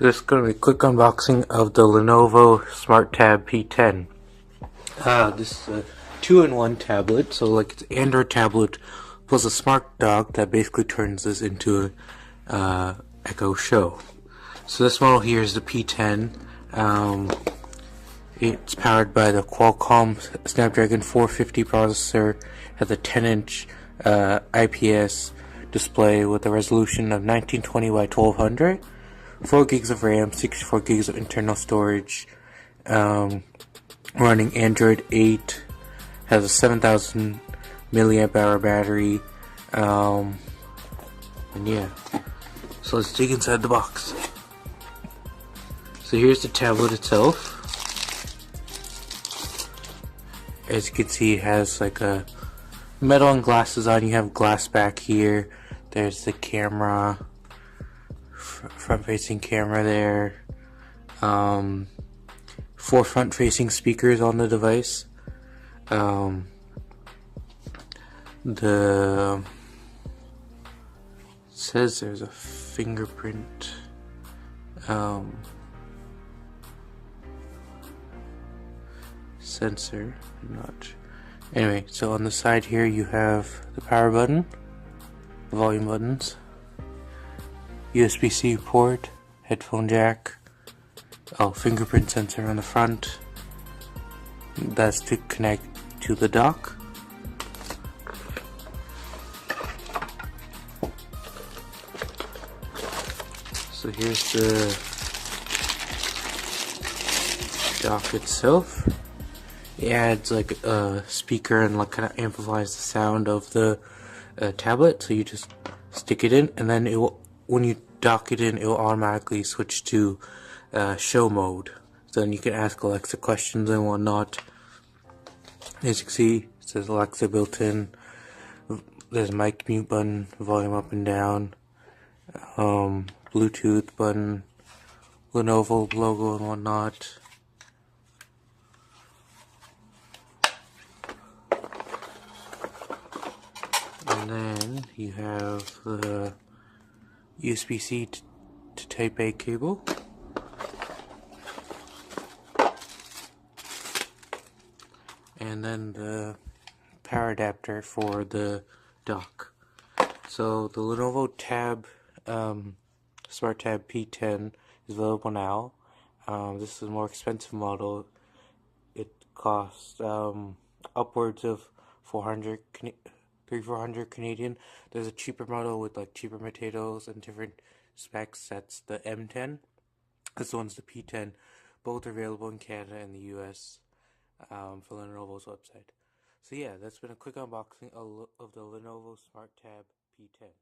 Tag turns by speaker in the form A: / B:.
A: This is going to be a quick unboxing of the Lenovo Smart Tab P10. This is a 2-in-1 tablet, so like it's an Android tablet plus a smart dock that basically turns this into a Echo Show. So this model here is the P10. It's powered by the Qualcomm Snapdragon 450 processor, has a 10-inch IPS display with a resolution of 1920 by 1200. 4 gigs of RAM, 64 gigs of internal storage, running Android 8, has a 7,000 milliamp hour battery, and yeah, so let's dig inside the box. So here's the tablet itself. As you can see, it has like a metal and glasses on. You have glass back here. There's the camera, front-facing camera there. 4 front-facing speakers on the device. It says there's a fingerprint. Sensor. I'm not sure. Anyway, so on the side here you have the power button, the volume buttons, USB-C port, headphone jack, fingerprint sensor on the front. That's to connect to the dock. So here's the dock itself. It adds like a speaker and like kind of amplifies the sound of the tablet. So you just stick it in, and then it will, when you dock it in, it will automatically switch to show mode. So then you can ask Alexa questions and whatnot. As you can see, it says Alexa built in. There's a mic mute button, volume up and down, Bluetooth button, Lenovo logo and whatnot. And then you have the USB-C to Type A cable. And then the power adapter for the dock. So the Lenovo Tab, Smart Tab P10 is available now. This is a more expensive model. It costs upwards of 400 Canadian. There's a cheaper model with like cheaper materials and different specs. That's the M10. This one's the P10. Both are available in Canada and the US for Lenovo's website. So yeah, that's been a quick unboxing of the Lenovo Smart Tab P10.